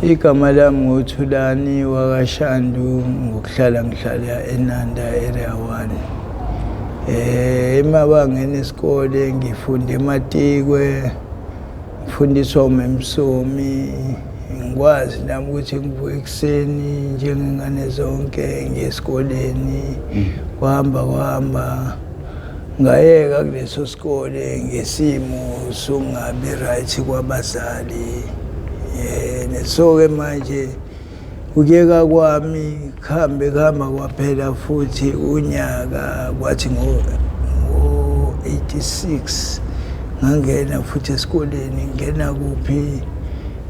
Igama lami nguThulani wakwaShandu ngokuhlala ngihlala eNanda area 1. Emabangeni esikole ngifunde eMatikwe, ngifundiswa uMemsomi. Ngikwazi nami ukuthi ngivuke ekuseni njengengane zonke ngiye esikoleni. Kwahamba ngayeka kuleso sikole ngesimo sokungabi right kwabazali. Neso-ke manje ukuyeka kwami kuhamba kwaphela futhi unyaka kwathi ngo-86 ngangena futhi esikoleni. Ngena kuphi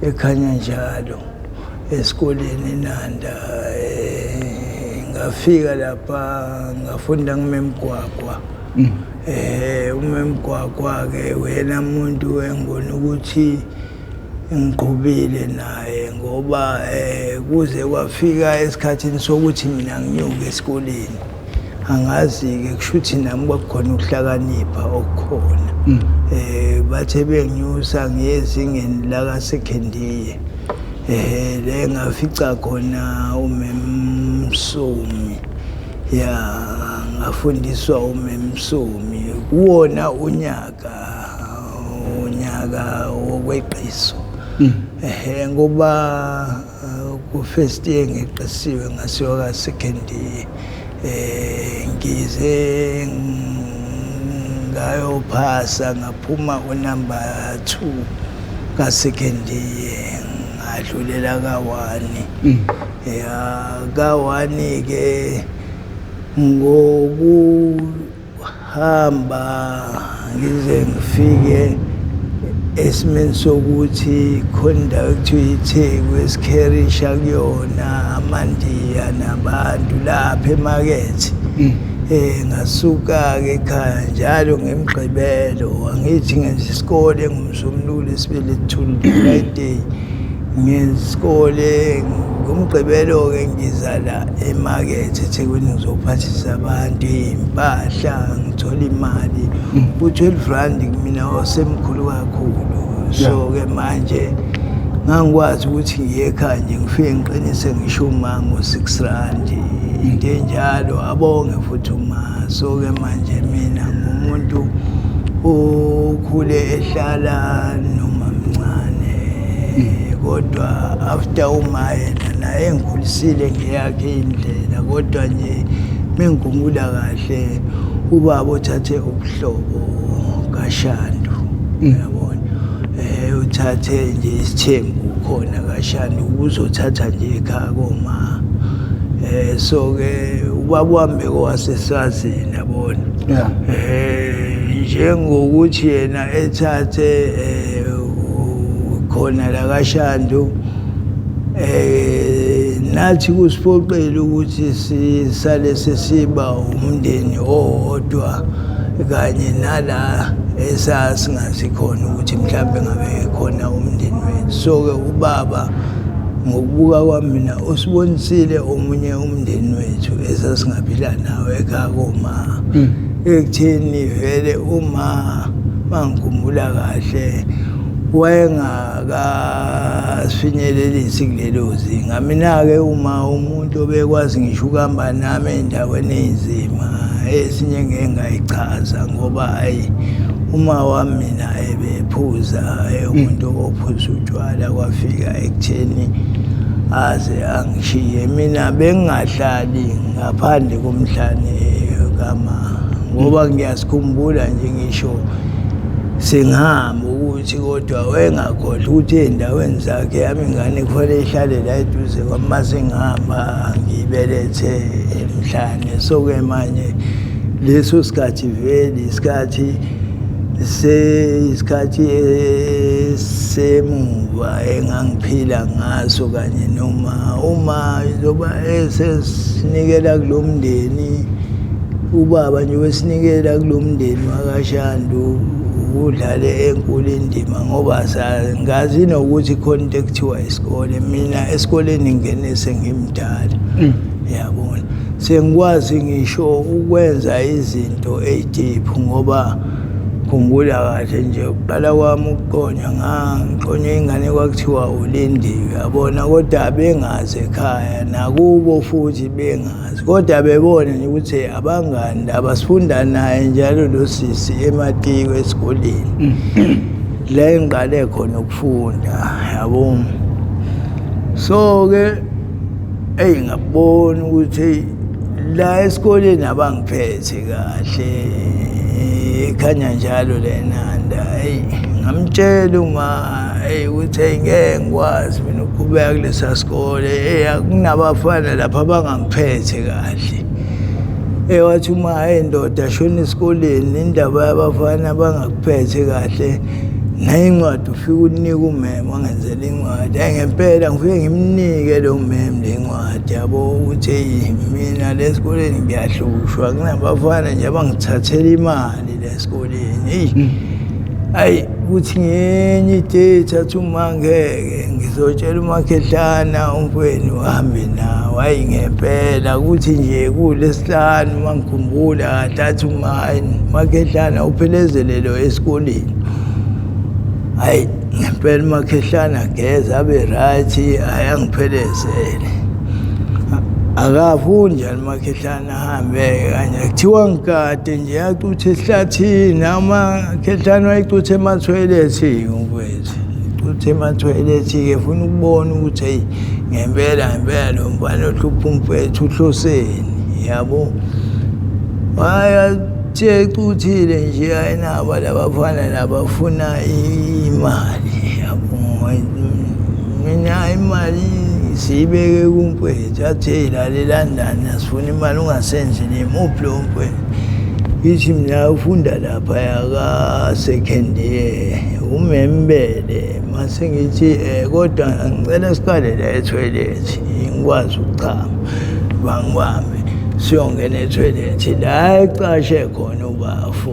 ekhanya njalo esikoleni eNanda. Ngafika lapha ngafunda nguMemgwagwa. uMemgwagwa-ke wena muntu engibona ukuthi ngiqhubile naye ngoba kuze kwafika esikhathini sokuthi mina nginyuke esikoleni. Angazi-ke kusho ukuthi nami kwakukhona ukuhlakanipha okukhona. Bathe benginyusa ngiye ezingeni lakasekendiye. Le ngafica khona uMemsomi. Ngafundiswa uMemsomi kuwona unyaka wokweqiso. Ngoba ku-first year ngiqisiwe ngasiwa ka-second year. Ngize ngayophasa ngaphuma unumber 2 ka-second year ngadlulela ka-1. Ka-1-ke ngokuhamba ngize ngifike esimeni sokuthi khona indawo ekuthiwa iTheku esikherisha kuyona amandiya nabantu lapha emakethe. Ngasuka-ke ekhaya njalo ngeMgqibelo angithi ngenza isikole ngumsombululo esibelethu Friday. Ngenza isikole ngoMgqibelo-ke ngiza la emakethe eThekwini ngizophathisa abantu iy'mpahla ngithola imali. U-12 rand kumina wasemkhulu kakhulu. So-ke manje ngangikwazi ukuthi ngiye ekhaya nje ngifike ngiqinise ngisho umango 6 rand into enjalo. Abonge futhi uma. So-ke manje mina ngumuntu okhule ehlala noma mncane kodwa after uma yena naye engikhulisile ngeyakhe indlela. Kodwa nje mengikhumbula kahle ubaba othathe ubuhlobo kaShandu uyabona. Uthathe nje isithembu khona kaShandu uzothatha nje ekhaya koma. So-ke ubaba wami bekowaseswazini yabona. Njengokuthi yena ethathe khona la kaShandu, nathi kusiphoqile ukuthi sisale sesiba umndeni owodwa kanye nala esasingazi khona ukuthi mhlawumbe ngabe khona umndeni wethu. So-ke ubaba ngokubuka kwami mina usibonisile omunye umndeni wethu esasingaphila nawe ekhaya koma. Ekutheni vele uma mangikhumbula kahle wayengakasifinyelelisi kulelo zinga. Mina-ke uma umuntu obekwazi ngisho ukuhamba nami ey'ndaweni ey'nzima ezinye ngeke ngayichaza ngoba hayi uma wami mina ebephuza umuntu ophuza utshwala kwafika ekutheni aze angishiye. Mina bengingahlali ngaphandle komhlane ngoba ngiyasikhumbula nje ngisho sengihamba ukuthi kodwa wayengakhohlwa ukuthi ey'ndaweni zakhe yami ingane kufanele ihlale la eduze kwami. Mase ngihamba ngibelethe emhlane. So-ke manje leso sikhathi vele isikhathi semuva engangiphila ngaso kanye noma uma zoba esesinikela kulo mndeni. Ubaba nje wesinikela kulo mndeni wakaShandu udlale enkulu indima ngoba ngazi nokuthi khona into ekuthiwa isikole. Mina esikoleni ngingene sengimdala yabona. Sengikwazi ngisho ukwenza izinto ey'deep ngoba ngikhumbula kahle nje uqala kwami ukuqonya ngiqonye ingane kwakuthiwa uLindiwe yabona kodwa bengazi ekhaya nakubo futhi bengazi kodwa bebona nje ukuthi abangani abasifunda naye njalo lo sisi ematiko esikoleni la engiqale khona ukufunda yabo so ke ngabona ukuthi la esikoleni abangiphethe kahle khanya njalo lenanda ngamtshela ukuthi ngeke ngikwazi mina ukuqhubeka kulesa sikole akunabafana lapha abangangiphethe kahle wathi uma indoda shona esikoleni indaba yabafana abangakuphethe kahle nayincwadi ufika unika umeme wangenzela incwadi ngempela ngifike ngimnike lo meme le ncwadi yabo ukuthi mina lesikoleni ngiyahlushwa kunabafana nje abangithathela imali lesikoleni ukuthi ngenye idate athi uma ngeke ngizotshela umakhehlana umfweni uhambe nawe ngempela ukuthi nje kulesihlanu mangikhumbula kahle athi umakhehlana uphelezelelo esikoleni ngempela umakhehlana geza abe right ayangiphelezele akafundi njani umakhehlana ahambe kanye kuthiwa ngikade nje yacutha esihlathini amakhehlana wayicutha emathoyilethi umfowethu icutha emathoyilethi-ke funa ukubona ukuthi ngempela lo mfana ohlupha umfowethu uhloseni yabo ecuthile nje ayinabo labafana labafuna imali yabo mina imali siyibeke kumfowethu athi lalela ndani asifuna imali ungasenzi nemuphi lo mfowethu ithi mina ufunda lapha yaka-second year umembele mase ngithi kodwa ngicela siqale la ethoyilethi ngikwazi ukuchama bangibambe siyongena ethoyilethi la ecashe khona ubafu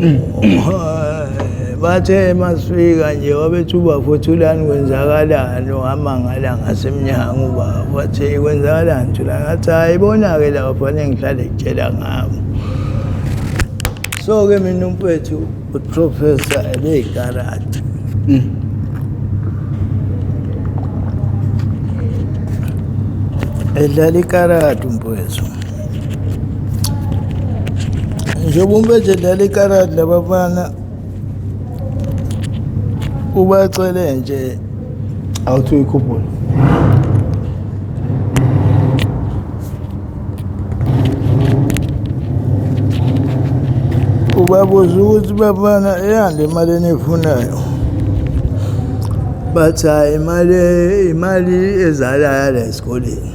bathe masifika nje wabethi ubafu Thulani kwenzakalani amangala ngasemnyango ubafu wathi kwenzakalani Thulani ngathi ayibona-ke la kufanele ngihlale kutshela ngabo so-ke mina umfowethu uprofessor ebeyikarati edlala ikarati umfowethu njengoba umfowethu edlala ikarati labafana ubacele nje awuthi uyikhuphula ubabuza ukuthi bafana eyande imali eniyifunayo bathi hayi imali ezalayo la esikoleni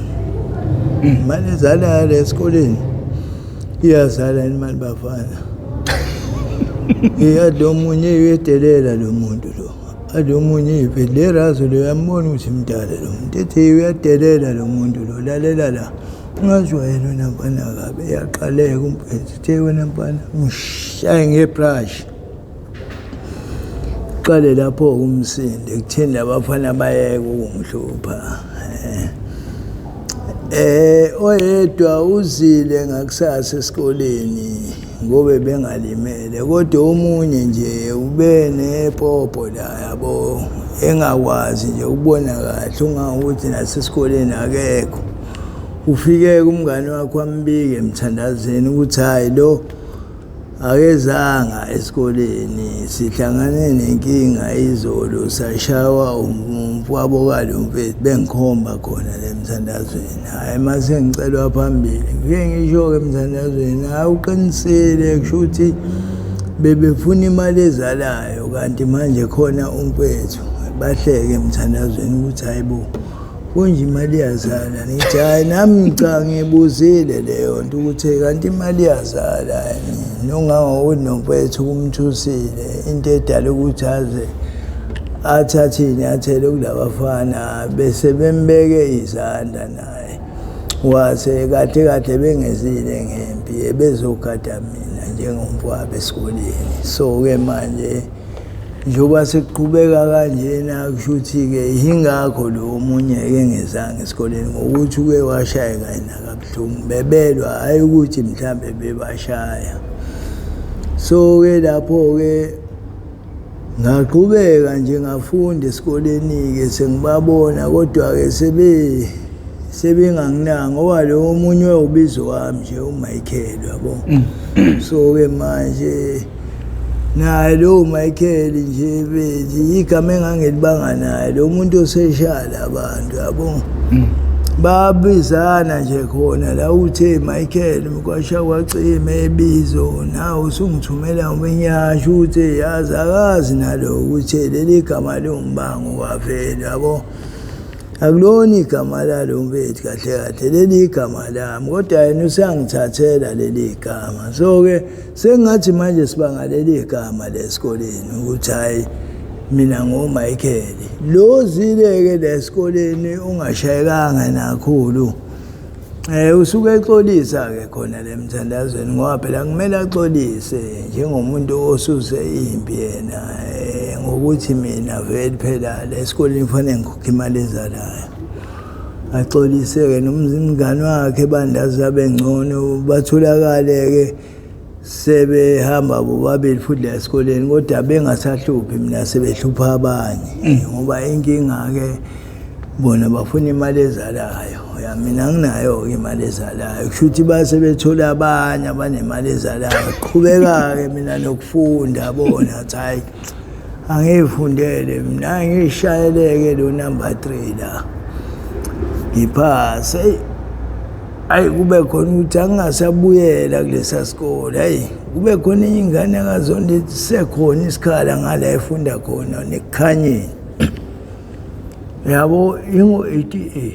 imali ezalayo la esikoleni iyazala imali bafana iyadla omunye uyedelela lo muntu lo alo munye ivele razo lo yambona ukuthi mdala lo muntu ethi uyadelela lo muntu lo lalela la ungazwayela nampana kabe yaqaleka umfowethu uthe wena mfana ushaye ngebrush qale lapho umsinde kutheni labafana bayeke ukungihlupha oyedwa uzile ngakusasa esikoleni ngobe bengalimele kodwa omunye nje ube nepopo la yabo engakwazi nje ukubona kahle ungakuthi nasesikoleni akekho ufike kumngane wakho ambike emthandazeni ukuthi hayi lo akezanga esikoleni sihlangane nenkinga izolo sashawa umfowabo kalo mfethu bengikhomba khona lemthandazweni hayi mase ngicelwa phambili ngike ngisho-ke emthandazweni hayi uqinisile kusho ukuthi bebefuna imali ezalayo kanti manje khona umfethu bahleke emthandazweni ukuthi hayi bo konje imali yazala ngithi hayi nami cha ngibuzile leyo nto ukuthi kanti imali yazala nongangokuthi nomfethu kumthusile into edala ukuthi aze athathini athele kulabafana bese bembeke izandla naye wase kade bengezile ngempi ebezogada mina njengomfowabo esikoleni so-ke manje njengoba sekuqhubeka kanjena kusho ukuthi-ke yingakho lo omunye-ke engezanga esikoleni ngokuthi uke washayeka yena kabuhlungu bebelwa hhayi ukuthi mhlawumbe bebashaya so-ke lapho-ke ngaqhubeka nje ngafunda esikoleni-ke sengibabona kodwa-ke sebenganginaka ngoba lo omunye ubizo wami nje uMichael yabo. So-ke manje naye lo Michael nje bethi igama engangilibanga naye lo muntu oseshala abantu yabo. Babizana nje khona la uthe Michael mkwasha kwacime ebizo nawe usungithumela umenyasho uthi yazi akazi nalo ukuthi leli gama lombango wavela yabo. Akulona igama lalo mfethu kahle kahle leli igama lami kodwa yena usangithathela leli gama. So-ke sengathi manje sibanga leli gama lesikoleni ukuthi hayi mina ngoMichael lo zile-ke lesikoleni ungashayekanga nakhulu usuke exolisa-ke khona le mthandazweni ngoba phela kumele axolise njengomuntu osuse impi yena ngokuthi mina vele phela lesikoleni kufanele ngikhokhe imali ezalayo. Axolise-ke nomngane wakhe bandaza bengcono batholakale-ke sebehamba bobabili futhi la esikoleni kodwa bengasahluphi mina sebehlupha abanye ngoba inkinga-ke bona bafuna imali ezalayo. Mina nginayo-ke imali ezalayo kusho ukuthi base bethola abanye abanemali ezalayo. Qhubeka-ke mina nokufunda bona athi hayi angiyifundele mina ngishayeleke lo number 3 la ngiphase. Hayi kube khona ukuthi angingasabuyela kulesa sikole. Hayi kube khona ingane akazonde sekhona isikhala ngala efunda khona nekukhanyeni yabo ingo-88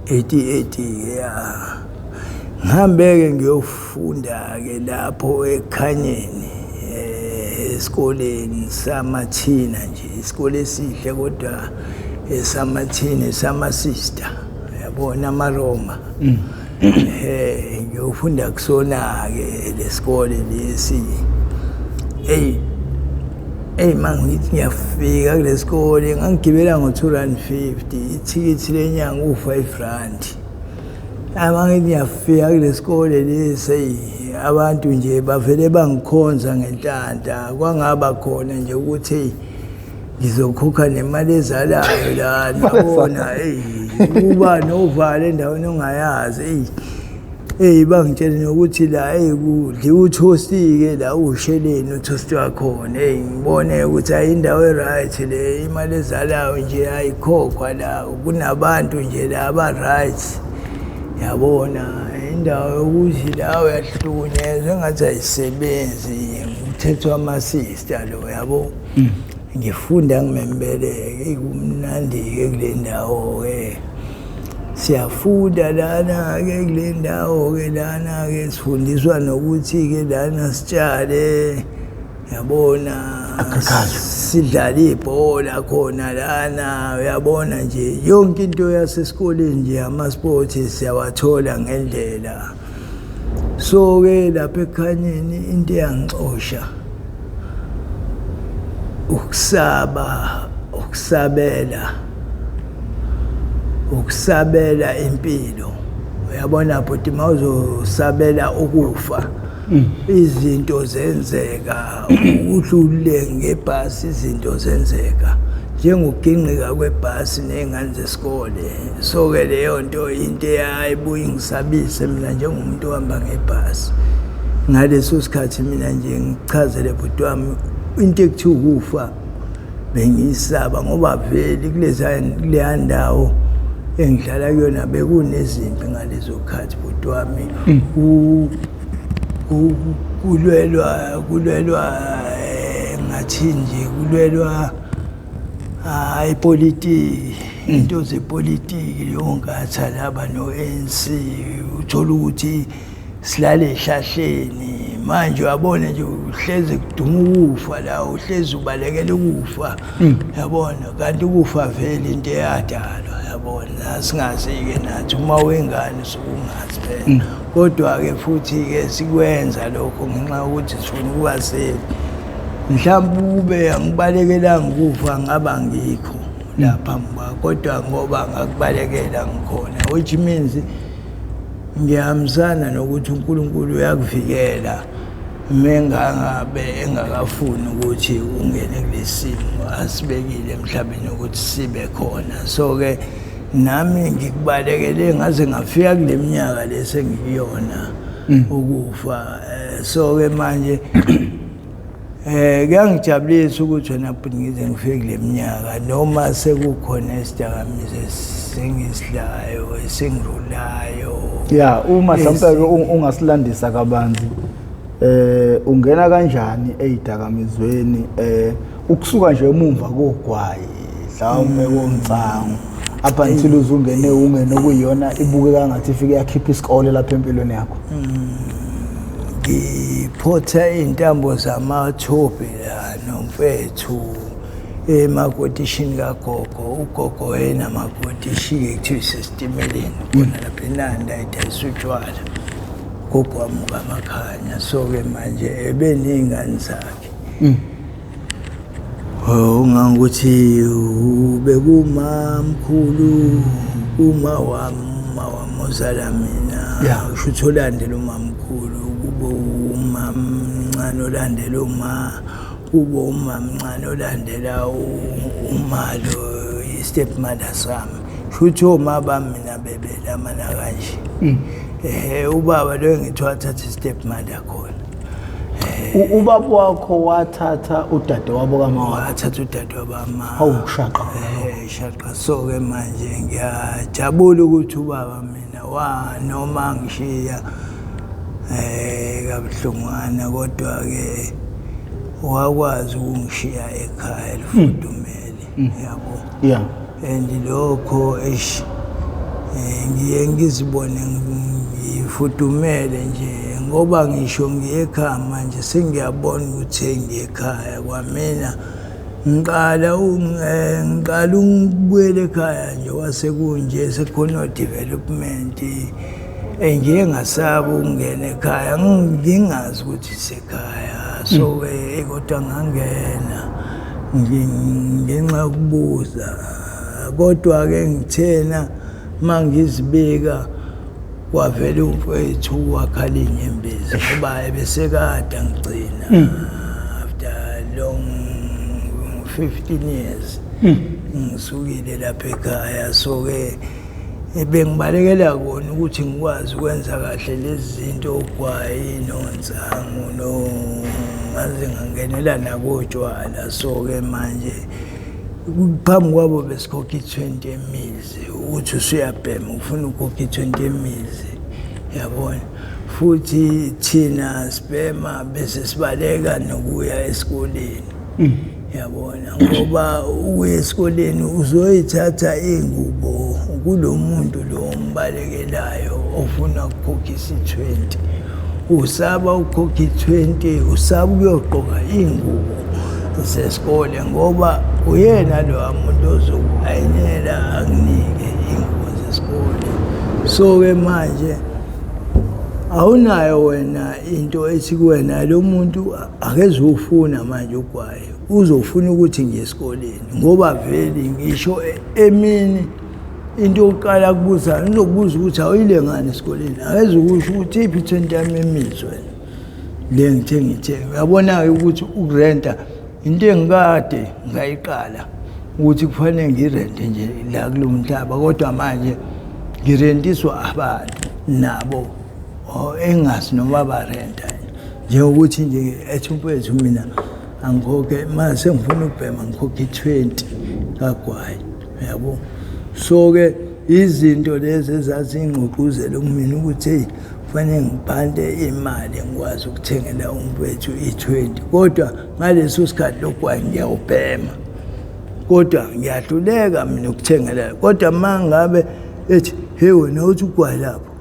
88 ya ngihambeke ngiyofunda-ke lapho ekhanyeni esikoleni samathina nje isikole esihle kodwa esamathina esamasister yabona amaroma. Ngiyofunda kusona-ke lesikole lesi. Mangithi ngiyafika kulesikole ngangigibela ngo-2.50 ithikithi lenyanga u-R5. Mangithi ngiyafika kulesikole lesi abantu nje bavele bangikhonza ngenhlanta kwangaba khona nje ukuthi ngizokhokha nemali ezalayo la nabona kuba novalo endaweni ongayazi bangitshela nokuthi la kudliwa uthosti-ke la usheleni uthosti wakhona ngibone ukuthi hayi indawo e-right le imali ezalayo nje ayikhokhwa la kunabantu nje la aba-right yabona indawo yokuthi la uyahlukunyezwa engathi ayisebenzi umthetho wamasista lo yabo. Ngifunda ngimembeleke kumnandi-ke kule ndawo-ke siyafunda lana-ke kule ndawo-ke lana-ke sifundiswa nokuthi-ke lana sitshale yabona sidlala ibhola khona lana uyabona nje yonke into yasesikoleni nje ama-sports siyawathola ngendlela. So-ke lapha ekhanyeni into eyangixosha ukusabela impilo uyabona bhuti mawuzosabela ukufa izinto zenzeka udlule ngebhasi izinto zenzeka njengokuginqika kwebhasi ney'ngane zesikole. So-ke leyo nto into eyayibuye ingisabise mina njengomuntu ohamba ngebhasi. Ngaleso sikhathi mina nje ngichazele bhuti wami into ekuthiwa ukufa bengiyisaba ngoba vele kuleya ndawo engihlala kuyona bekunezimpi ngalezo khathi bhuti wami. Kulwelwa ngathi nje kulwelwa ipolitiki into zepolitiki yongatha laba no-ANC uthola ukuthi silale ehlahleni manje uyabona nje uhlezi kuduma ukufa la uhlezi ubalekela ukufa yabona kanti ukufa vele into eyadalwa yabona singazi-ke nathi uma wengane usungazi phela kodwa-ke futhi-ke sikwenza lokho ngenxa yokuthi sifuna ukuba safe. Mhlawumbe kube angibalekelanga ukufa ngaba ngikho la phambi kwakho kodwa ngoba ngakubalekela ngikhona which means ngiyahambisana nokuthi uNkulunkulu uyakuvikela mengangabe engakafuni ukuthi ungene kulesimo asibekile emhlabeni ukuthi sibe khona. So ke nami ngikubalekele ngaze ngafika kule minyaka lesengiyona ukufa. So ke manje kuyangijabulisa ukuthi wena bhuti ngize ngifike kule minyaka noma sekukhona isidakamizwa sengisidlayo esengirulayo. Yeah, uma mhlawumbe ungasilandisa kabanzi ungena kanjani ezidakamizweni ukusuka nje emumva kogwayi mhlawumbe komtsango up until uzungene okuyiyona ibukeka ngathi ifike yakhipha isikole lapha empilweni yakho? Ngiphotha intambo zamathobe la nomfethu emakodishini kagogo. Ugogo yena makodishi kuthiwa isestimeleni khona lapha eNanda idayisa utshwala. Gogo wamuka amakhanya. So ke manje ebeningane zakhe ungangokuthi bekumamkhulu uma wamozala mina usho ukuthi olandela umamkhulu kube umamncane olandela kube umamncane olandela umalo i-stepmother sami. Sho ukuthi oma bami mina bebelamana kanje. Ubaba lo ngithiwa athatha i-stepmother khona. Ubaba wakho wathatha udade wabo kama wathatha udade wabama. Awushaqa. Shaqa. So ke manje ngiyajabula ukuthi ubaba mina noma ngishiya kabuhlungwana kodwa ke wakwazi ukungishiya ekhaya lifudumele yabo. Yeah. And lokho ngiye ngizibone ngifudumele nje ngoba ngisho ngiyekhaya manje sengiyabona ukuthi ngiyekhaya kwamina ngiqala ukubuyela ekhaya nje wasekunje sekhona development ngiye ngasaba ukungena ekhaya ngingazi ukuthi sekhaya. So kodwa ngangena ngenxa yokubuza kodwa ke ngithena mangizibika kwavela umfowethu wakhala inyembezi ngoba ebesekade ngicina after long 15 years ngisukile lapha ekhaya. So ke bengibalekela kona ukuthi ngikwazi ukwenza kahle lezi zinto ugwayi nonsango ngaze ngangenela nakotshwala. So ke manje phambi kwabo besikhokha 20 emizi ukuthi usuyabhema ufuna ukukhokha 20 emizi yabona. Futhi thina sibhema bese sibaleka nokuya esikoleni yabona ngoba uye esikoleni uzoyithatha ingubo kulomuntu lo umbalekelayo ofuna ukukhokha 20. Usaba ukukhokha 20 usaba ukuyogqoka ingubo zesikole ngoba uyena lo muntu ozokuayinela akunike ingubo zesikole. So ke manje awunayo wena into ethi kuwena lo muntu akezufuna manje ugwaye uzofuna ukuthi ngiye esikoleni ngoba vele ngisho emini into yokuqala kubuza nizokubuza ukuthi awuyile ngani esikoleni akezukusho ukuthi iphi 20 yami emizwe le ngithe uyabona ukuthi ukurenta into engikade ngayiqala ukuthi kufanele ngirente nje la kulomhlaba kodwa manje ngirentiswa abantu nabo engazi noma barenta njengokuthi nje ethi umfowethu mina angikhokhe mase ngifuna ukubhema ngikhokhe 20 kagwayi yabo. So ke izinto lezi ezazingqoquzela kumina ukuthi kufanele ngibhande imali ngikwazi ukuthengela umfowethu i20 kodwa ngaleso sikhathi lokwayi ngiyawubhema kodwa ngiyahluleka mina ukuthengela kodwa mangabe ethi hey wena uthi ugwayi lapho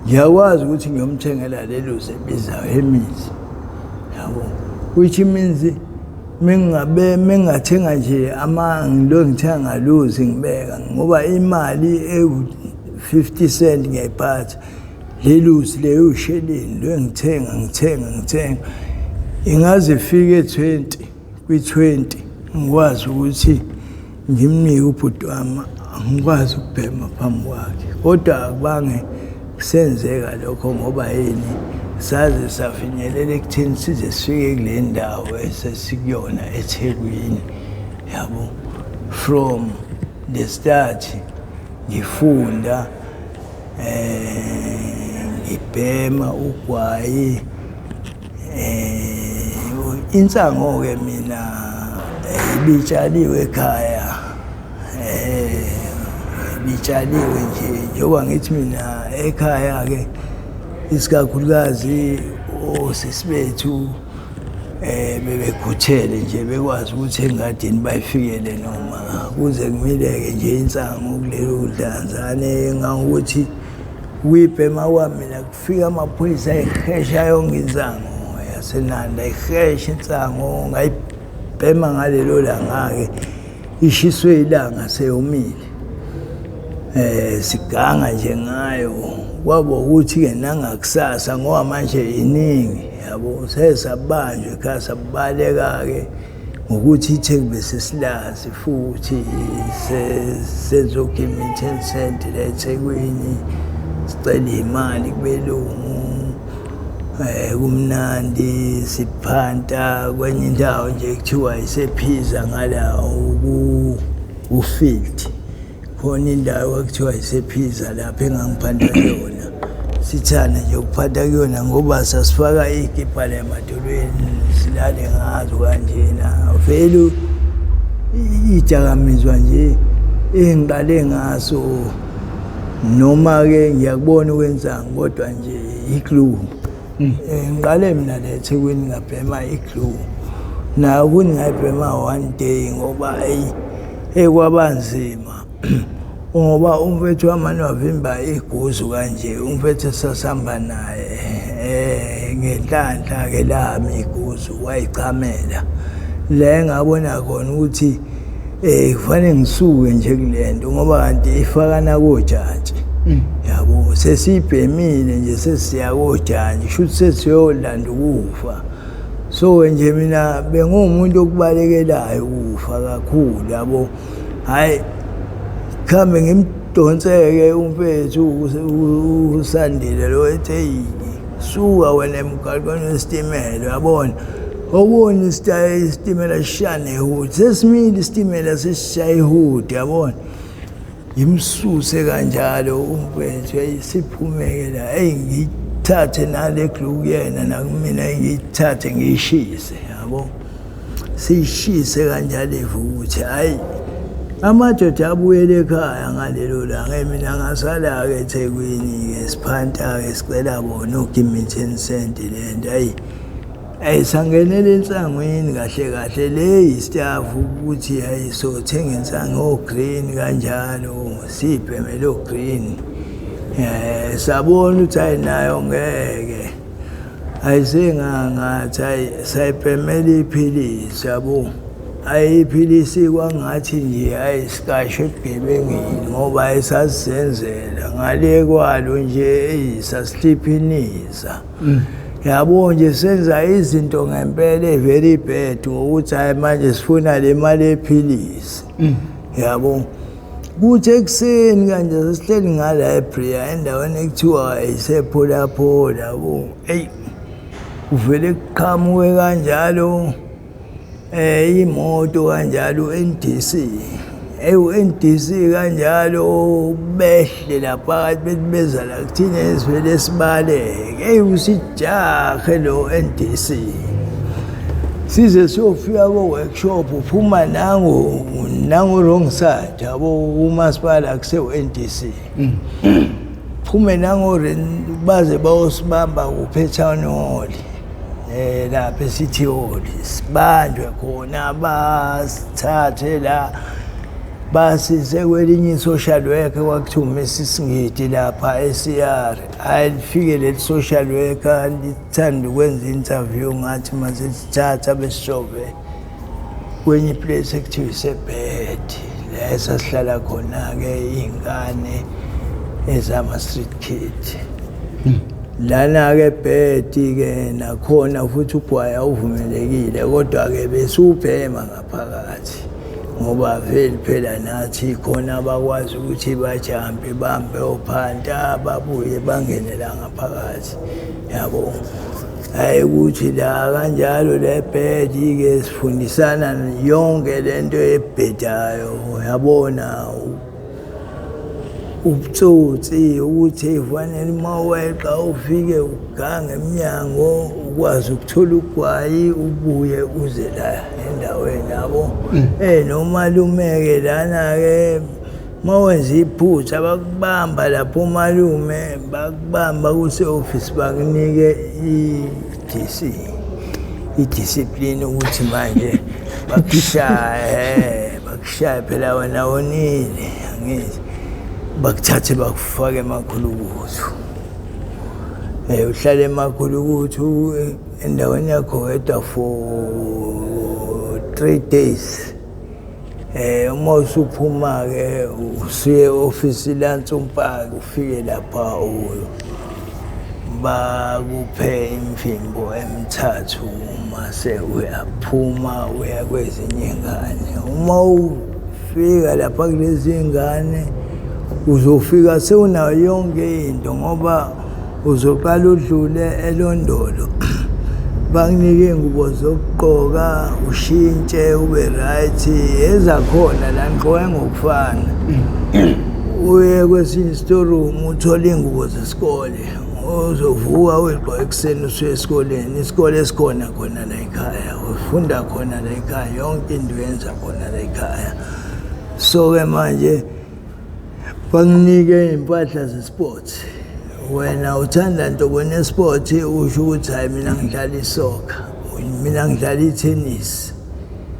ngiyakwazi ukuthi ngiyomthengela lelo sebizayo emizi yabo. Which means mengathenga nje ngilo ngithenga ngaluzi ngibeka ngoba imali e50 cent ngiyayiphatha leluzi leyo usheleni lo ngithenga ingaze ifike 20 kwi20 ngikwazi ukuthi ngimnike ubhuti wami ngikwazi ukubhema phambi kwakhe kodwa akubange kusenzeka lokho ngoba yini saze safinyelela ekutheni size sifike kule ndawo esesikuyona eThekwini yabo. From the start ngifunda ngibhema ugwayi insango ke mina ibitshaliwe ekhaya bitshaliwe nje njengoba ngithi mina ekhaya ke isikakhulukazi osisi bethu bebekhuthele nje bekwazi ukuthi engadini bayifikele noma kuze kumileke nje insango kulelo dlanzane ngawukuthi uyibhema kwami mina kufika amaphoyisa ehesha yonke insango yaseNanda ihesha insango ngayibhema ngalelo langa ke ishiswe ilanga seyomile siganga nje ngayo kwabo ukuthi ke nangakusasa ngoba manje iningi yabo sesabanjwe ekhaya baleka ke ngokuthi iThekwini sesilazi futhi sezokimithi center eThekwini sicela imali kubelungu kumnandi siphanta kwenye indawo nje kuthiwa isephiza ngalawo ufield khona indawo ekuthiwa isephiza lapha engangiphanda yona sithanda nje ukuphanda kuyona ngoba sasifaka igipa lemadolweni silale ngazo kanjena vele ijakamizwa nje engiqale ngaso noma ke ngiyakubona ukwenzanga kodwa nje iglue ngiqale mina leThekwini ngabhema iglue na ukuthi ngayibhema one day ngoba ekwabanzima ngoba umfethu wamane wavimba iguzu kanje umfethu sasihamba naye ngenhlanhla ke lami iguzu wayicamela le ngabona khona ukuthi kufanele ngisuke nje kulento ngoba kanti ifakana kojantshi yabo sesibhemile nje sesiya kojantshi shuthi sesiyolanda ukufa so nje mina bengumuntu okubalekelayo ukufa kakhulu yabo hayi khambe ngimdonseke umfethu uSandile lo ethi suka wena emgaqweni wesitimela yabona awubona isitimela sishane ehudi sesimile isitimela sesishaye ehudi yabona imsuse kanjalo umfethu ayisiphumekela ngithathe nale glue kuyena nakumina ngithathe ngishise yabo sishise kanjalo evuthi hayi amadoda abuyele ekhaya ngalelo langa mina ngasala ke eThekwini ke siphanta ke sicela bona uGimitheni Center lento ayisangenele insangweni kahle kahle le istaff ukuthi ayisothenga insango green kanjalo sibhemele green sabona ukuthi ayinayo ngeke ayisengangathi sayibhemele iphilisi yabo ayiphilisi kwangathi nje ayisikashe ebugebengini ngoba ayisazenzela ngale kwalo nje sasihliphinisa yabo nje senza izinto ngempela very bad ngokuthi hayi manje sifuna le mali ephilisi yabo kuthi ekuseni kanje sesihleli ngalibrary endaweni ekuthiwa isepholaphola yabo uvele kuqhamuke kanjalo imoto kanjalo NDC NDC kanjalo behle lapha beza la kuthina esivele sibaleke usijahe lo NDC size siyofika ko workshop uphuma nango wrong side yabo umasipala kuse NDC phume nango baze bayosibamba kuPetown Hall lapha eCity Hall sibanjwe khona basithathe la basize kwelinye social worker kwakuthiwa uMrs Ngidi lapha eCR ayifike le social worker lithanda ukwenza interview ngathi mase sithatha besishove kwenye place ekuthiwa iseBed la sasihlala khona ke ingane ezama street kid lana ke Bed ke nakhona futhi ugwaya uvumelekile kodwa ke besubhema ngaphakathi ngoba vele phela nathi khona abakwazi ukuthi bajampe bambe ophanta babuye bangene la ngaphakathi yabo. Hayi ukuthi la kanjalo le bhedi-ke sifundisana yonke lento ebhedayo yabona ubutsotsi ukuthi kufanele uma weqa ufike ugange emnyango ukwazi ukuthola ugwayi ubuye uze la endaweni yabo. Nomalume-ke lana-ke uma wenza iphutha bakubamba lapho umalume bakubamba kuse-ofisi bakunike i-DC i-discipline ukuthi manje bakushaye phela wena wonile angithi bakuthathe bakufake emakhulukuthu. Uhlale emakhulukuthu endaweni yakho wedwa for 3 days. Uma usuphuma-ke usuye e-ofisi laNtsumpake ufike lapha bakuphe imfimbo emithathu mase uyaphuma uya kwezinye ingane. Uma ufika lapha kulezi ingane uzofika sewunayo yonke into ngoba uzoqala udlule elondolo bakunike ingubo zokugqoka ushintshe ube right ezakhona la ngqoke ngokufana. Uye kwesinye storeroom uthola ingubo zesikole uzovuka uyigqoka ekuseni usuye esikoleni. Isikole esikhona khona la ekhaya ufunda khona la ekhaya yonke into yenza khona la ekhaya. So-ke manje bakunike impahla zesport. Wena uthanda nto nesport usho ukuthi hayi mina ngidlala isoccer, mina ngidlala itennis,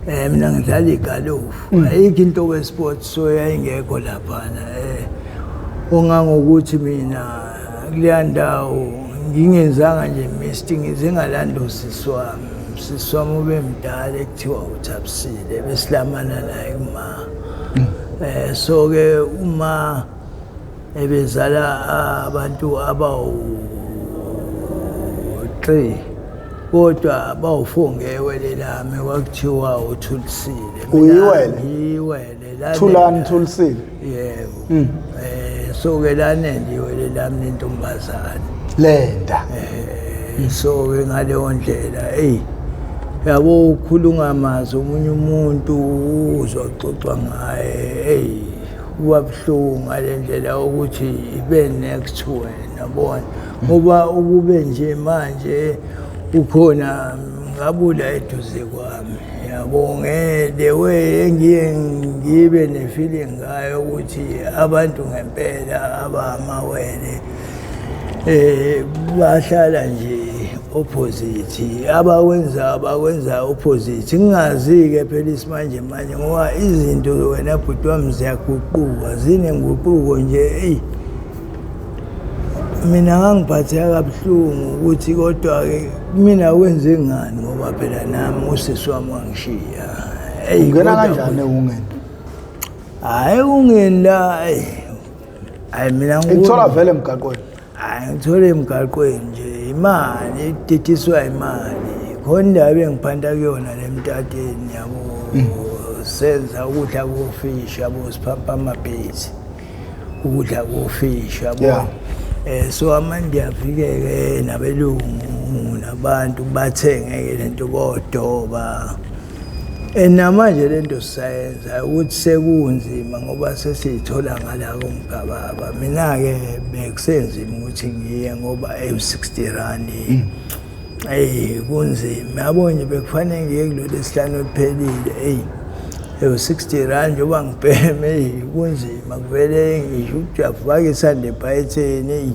mina ngidlala igalofu. Ayikho into kwesport so yayingekho laphana. Ongangokuthi mina kuleya ndawo ngingenzanga nje misti ngize ngalanda usisi wami. Usisi wami ube mdala ekuthiwa uThabisile besilamana naye kuma. So-ke uma ebezala abantu abawu-3 kodwa bawu-4 ngewele lami kwakuthiwa uThulisile. Uyiwele? Thulani Thulisile? Yebo. So-ke lanenda iwele lami lentombazane. Lenda? So-ke ngaleyo ndlela yabo ukhuluma amazwi omunye umuntu uzoxoxa ngaye ubuhlungu ngalendlela ukuthi ibe next to wena bona ngoba ukube nje manje ukhona ngabula eduze kwami yabo ngede engiye ngibe nefeeling ngayo ukuthi abantu ngempela abamawele bahlala nje opposite abakwenza opposite. Ngingazi-ke phela isimanje manje ngoba izinto wena bhuti wami ziyaguquka zinenguquko nje. Mina ngangiphatheka kabuhlungu ukuthi kodwa-ke mina wenze ngani ngoba phela nami usisi wami wangishiya. Ungena kanjani ungeni? Hayi ungeni la hayi mina ngithola vele emgaqweni. Hayi ngithole emgaqweni nje imali ididiswa imali khona indaba engiphanda kuyona lemtateni yabo. Senza ukudla kofishi yabo siphampa amabhezi ukudla kofishi yabo. So amanje afike-ke nabelungu nabantu bathenge lento bodoba. Namanje lento sisayenza ukuthi sekunzima ngoba sesithola ngala komgababa. Mina-ke bekusenzima ukuthi ngiye ngoba 60 rand. Kunzima yabo nje bekufanele ngiye kulolu sihlanu oluphelile. 60 rand njengoba ngibheme kunzima kuvele ngisho ukujava faka isande ephayetheni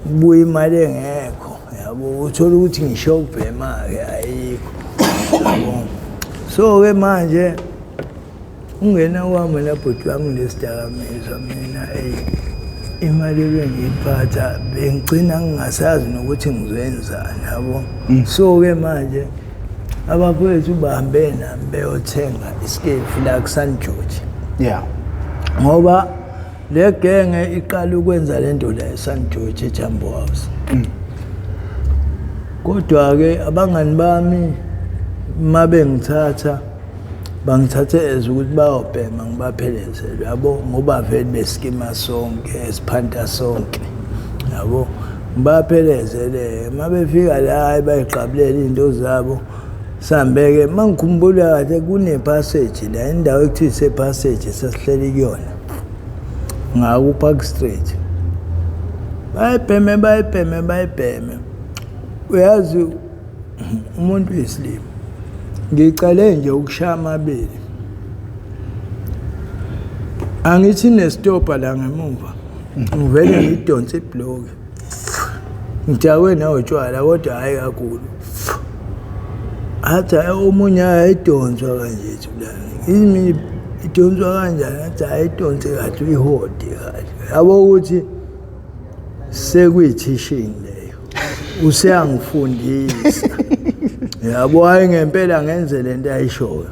kubuya imali engekho yabo. Uthola ukuthi ngisho ukubhema-ke ayikho yabo. So-ke manje ungena kwami nabhuti wami lesidakamizwa mina imali ebengiyiphatha bengigcina ngingasazi nokuthi ngizenzani yabo. So-ke manje abafowethu bahambe nami beyothenga iskefu la kuSan George. Ngoba le genge iqala ukwenza lento la eSan George eJambo House. Kodwa-ke abangani bami mabengithatha bangithathe as ukuthi bayobhema ngibaphelezele yabo ngoba vele besikima sonke esiphanta sonke yabo ngibaphelezele mabefika la bayiqabulela into zabo sambeke mangikhumbula kahle kune passage la indawo ekuthiwa ise passage sesihleli kuyona ngaku Park Street bayibheme uyazi umuntu wesilimo ngicale nje ukushaya amabili angithi nestopa la ngemuva ngivele ngidonse iblock ngijakwe nawo tshwala kodwa hayi kakhulu athi omunye ayidonswa kanje thulani yimi idonswa kanjani athi ayidonse kahle uyihodi kahle yabo ukuthi sekuyithishing leyo useyangifundisa yabo hayi ngempela ngenze lento ayishoyo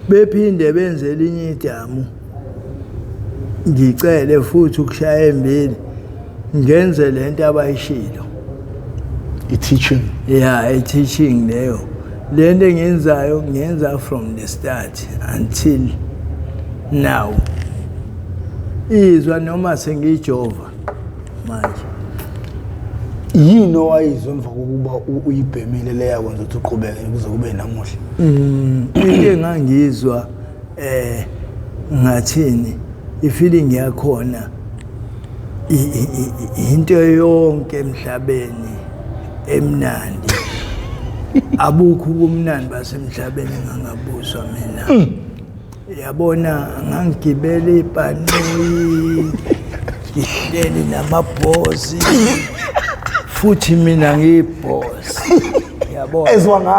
bephinde benze elinye idamu ngicele futhi ukushaya embili ngenze lento abayishilo i-teaching i-teaching leyo lento engiyenzayo ngiyenza from the start until now izwa noma sengijova manje yini owayizwa emva kokuba uyibhemile leya kwenza ukuthi uqhubeke kuze kube namuhla into engangizwa ngathini ifeeling yakhona into yonke emhlabeni emnandi abukho ubumnandi basemhlabeni engangabuswa mina yabona ngangigibela ibhanoyi ngihleli namabhosi futhi mina ngiyibhosi yabona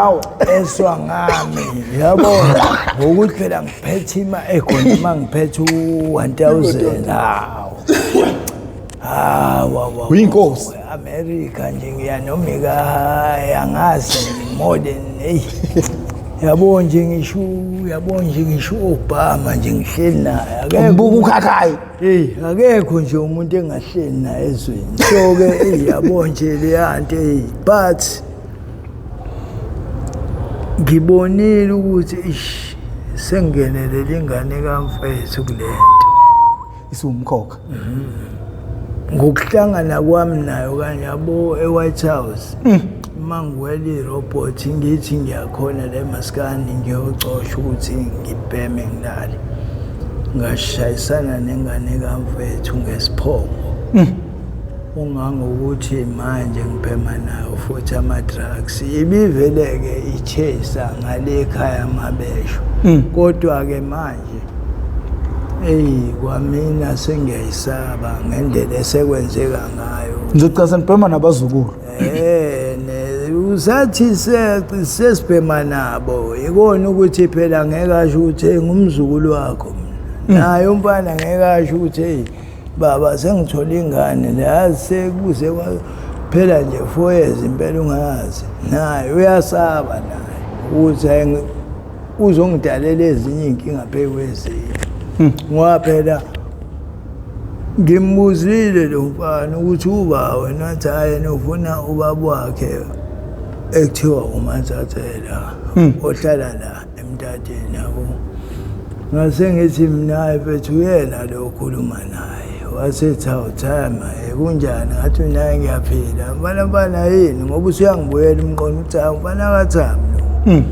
ezwa ngami yabona ngokuthi phela ngiphethe ima-ego ngiphethe u-1000 uyinkosi America nje ngiya noma yangazi more than yabo nje ngisho Obama nje ngihleli naye ubuka ukhakhayi akekho nje umuntu engahleli naye ezweni so ke yabo nje leyanto but ngibonile ukuthi sengenelele ingane kaMfethu kulento isumkhokha ngokuhlangana kwami nayo kanye yabo eWhite House mangiwela irobot ngithi ngiyakhona la emaskani ngiyocosha ukuthi ngibheme ngilale ngashayisana nengane kaMfethu ngesiphongo ungangokuthi manje ngibhema nayo futhi ama-drugs ibiveleke ichesa ngale ekhaya Mabesho kodwa ke manje kwamina sengiyayisaba ngendlela esekwenzeka ngayo ngizochaza senibhema nabazukulu usathi sesibhema nabo ikona ukuthi phela ngeke asho ukuthi ngumzukulu wakho naye umfana ngeke asho ukuthi baba sengithola ingane lazi sekuze phela nje 4 years impela ungazi naye uyasaba naye ukuthi uzongidalela ezinye inkinga phekwezini ngoba phela ngimbuzile lo mfana ukuthi uba wena athi hayi nofuna ubaba wakhe ekuthiwa uMathathela ohlala la eMtateni yabo ngase ngithi mina mfethu uyena lo okhuluma naye wasethi awuthama kunjani ngathi naye ngiyaphila mfana yini ngoba usuyangibuyela umqondo uthi mfana kathami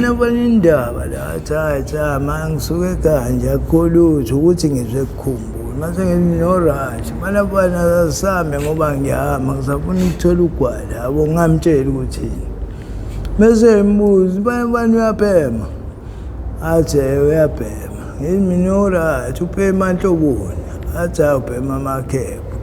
lo indaba la cha mangisuke kanje akholutho ukuthi ngizwe ukukhumbula mase ngithi no right bana same ngoba ngiyahamba ngisafuna ukuthola ugwala yabo ngamtshela ukuthi mase imbuzi bana uyaphema athi uyabhema yimi no right uphema nhloboni athi ubhema amakhephu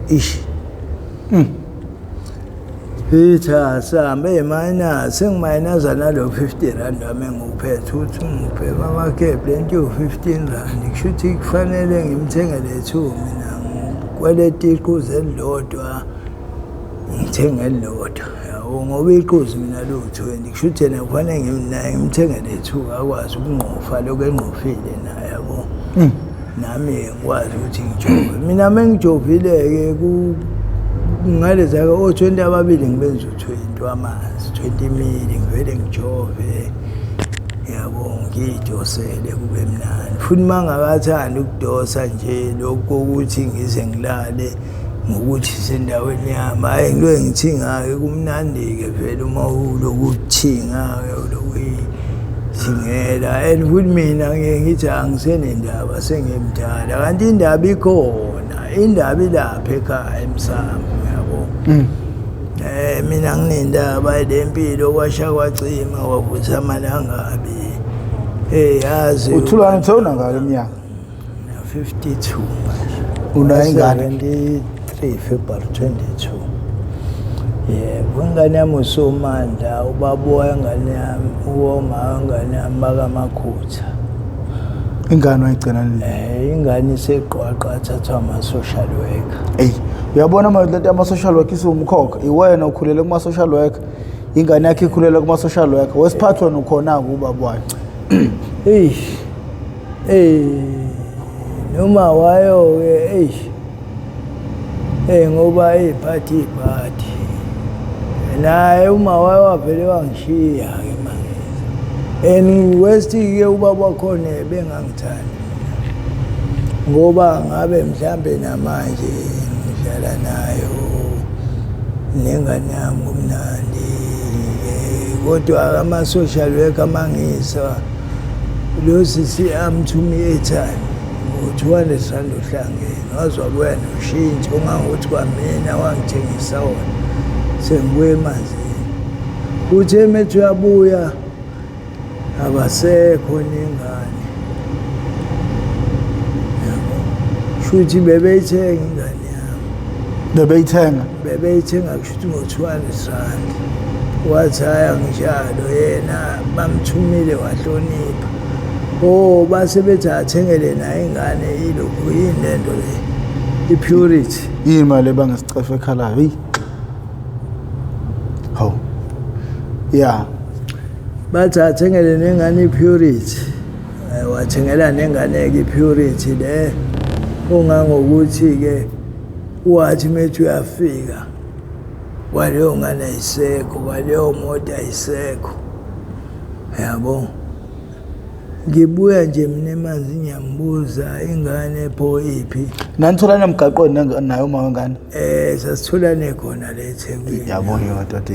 Itha sambe mina sengimayinaza nalo 50 rand wami nguphethe uthi ngiphe amakhephu lento 15 rand kushuthi kufanele ngimthengele 2 mina kweleta iquze elilodwa ngithenge elilodwa yabo ngoba iquze mina lo 20 kushuthi yena kufanele ngimthengele 2 akwazi ukunqofa lokho enqofile naye yabo nami ngikwazi ukuthi ngijove mina mengijovile ke ngale zaka o20 ababili ngibenza u20 amanzi 20 mili ngivele ngijove yabo ngidosele kube mnandi futhi mangakathanda ukudosa nje lokho ukuthi ngize ngilale ngokuthi sendaweni yami hayi ngilo ngithinga-ke kumnandi-ke vele uma ulokuthinga-ke ulokuyithingela and futhi mina ngeke ngithi angisenendaba sengimdala kanti indaba ikhona indaba ilapha ekhaya emsamo yabo mina nginendaba lempilo kwasha kwacima kwavutha amalangabi yazi uthulana uthona ngalo eminyaka 52 manje unayingane 23 February 22 ingane yami uSomandla ubabuya ingane yami uwoma ingane yami bakaMakhutha ingane wayigcina nini ingane iseqwaqwa athathwa ama-social worker uyabona lento yama-social worker isumkhokha iwena ukhulele kuma-social worker ingane yakho ikhulela kuma-social worker wesiphathwa nokhona-ke ubaba wayo noma wayo-ke ngoba iphathi naye uma waye wavele wangishiya-ke mangeza and west-ke ubaba wakhona bengangithandi ngoba ngabe mhlambe namanje ngidlala nayo nengane yami kumnandi kodwa ama-social worker mangisa lo sisi amthumi airtime ngo-200 rand uhlangene wazwa kuwena ushintshe ungangokuthi kwamina wangithengisa wona sengibuye emanzini uthe methi uyabuya abasekho nengane shuthi bebeyithenga ingane yami bebeyithenga kushuthi ngo-200 rand wathi hhayi anginjalo yena bamthumile wahlonipha base bethi athengele naye ingane yilokhu yini lento le i-purity yini mali ebangesicefe ekhalayo bathi athengele nengane i-purity wathengela nengane-ke i-purity le ungangokuthi-ke wathi methi uyafika kwaleyo ngane ayisekho kwaleyo moto ayisekho yabo ngibuya nje mina emanzi ngiyambuza ingane pho iphi nanitholana emgaqweni nayo uma wengane sasitholane khona le eThekwini yabona yododa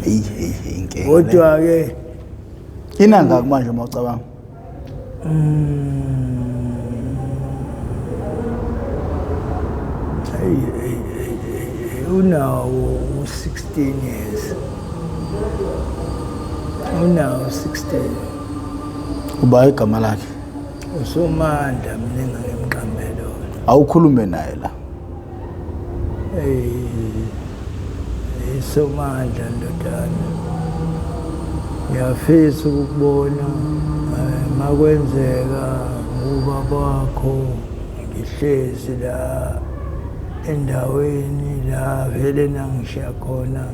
inkinga kodwa-ke inanga manje uma ucabanga unawo 16 years unawo 16 uba igama lakhe uSomandla mina engamqambelo awukhulume naye la iSomandla ndodana ngiyafisa ukubona makwenzeka ubaba wakho ngihlezi la endaweni la vele nangishiya khona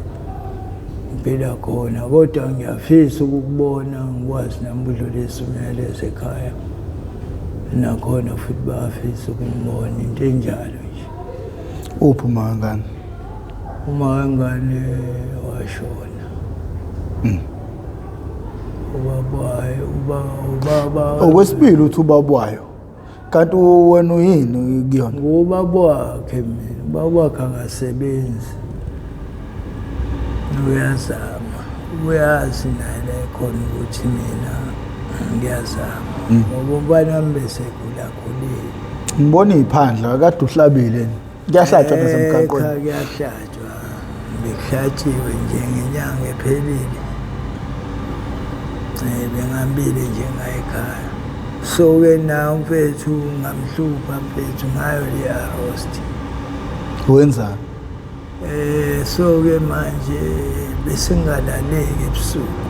ngiphila khona kodwa ngiyafisa ukukubona ngikwazi nami ukudlulisa umyalezo ekhaya nakhona futhi bafisa ukungibona into enjalo nje uphi umangane umangane washona ubaba okwesibili uthi ubaba wayo kanti wena uyini kuyona ubaba wakhe mina ubaba wakhe akasebenzi uyazama uyazi naye khona ukuthi mina ngiyazama ngoba ubani wami besekhulakhulile ngibona iphandla kade uhlabile kuyahlatshwa nasemgaqweni kuyahlatshwa bekuhlatshiwe nje ngenyanga ephelile bengambile nje ngayikhaya so-ke na mfethu ngamhlupha mfethu ngayo le arrest wenzani so-ke manje besingalaleki ebusuku